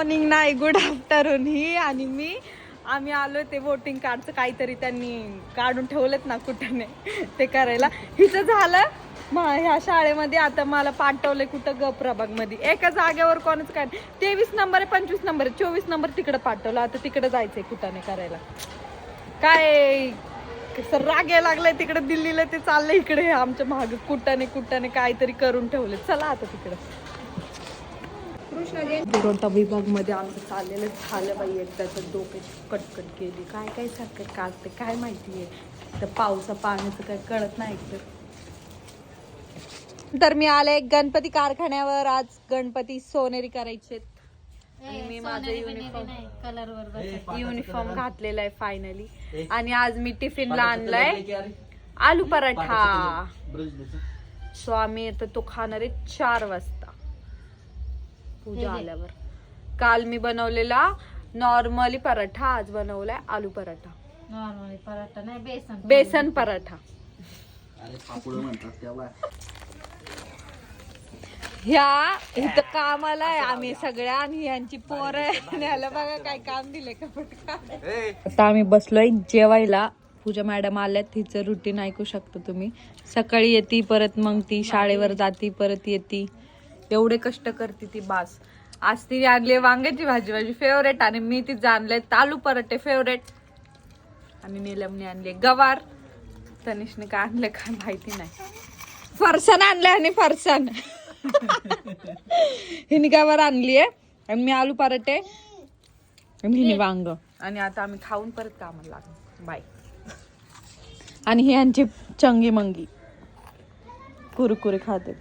Morning नाही, good afternoon. ही आणि मी आम्ही आलो ते वोटिंग कार्डचं काहीतरी त्यांनी काढून ठेवलेत ना कुठे ते करायला. हिचं झालं ह्या शाळेमध्ये. आता मला पाठवलंय कुठं ग प्रभाग मध्ये एका जागेवर कोणच काय. 23 नंबर आहे, 25 नंबर आहे, 24 नंबर तिकडे पाठवलं. आता तिकडे जायचंय कुठाने करायला. काय सर राग यायला लागलाय तिकडे दिल्लीला. ते चाललंय इकडे आमच्या माग कुठाने काहीतरी करून ठेवले. चला आता तिकडे. पुरवठा विभाग मध्ये आमचं चाललेलं झालं बाई. एकदाच डोक्याची कटकट केली. काय काय सारखं काढते काय माहितीये. तर पावसा पाण्याचं काय कळत नाही. तर मी आले गणपती कारखान्यावर. आज गणपती सोनेरी करायचे. मी माझं युनिफॉर्म घातलेला आहे फायनली. आणि आज मी टिफिनला आणलाय आलू पराठा. सो आम्ही आता तो खाणार आहे 4 वाजता पूजा आल्यावर. काल मी बनवलेला नॉर्मली पराठा, आज बनवलाय आलू पराठा. नॉर्मली पराठा नाही, बेसन पराठा. ह्या इथं कामाला आहे आम्ही सगळ्या. आणि यांची पोर आहे. याला बघा काय काम दिले का पटका. आता आम्ही बसलोय जेवायला. पूजा मॅडम आल्यात. तिचं रुटीन ऐकू शकता तुम्ही. सकाळी येते, परत मग ती शाळेवर जाती, परत येते. एवढे कष्ट करते ती बास. आज ती आणली वांग्याची भाजी माझी फेवरेट. आणि मी ती आणले आलू पराठे फेवरेट. आणि नीलमने आणले गवार. तनिषने काय आणले काय माहिती नाही. फरसाण आणले आणि फरसाण हिने गवार आणली आहे. आणि मी आलू पराठे आणि हिने वांग. आणि आता आम्ही खाऊन परत कामाला लागलो. बाय. आणि ही यांची चंगी मंगी कुरकुरे खाते.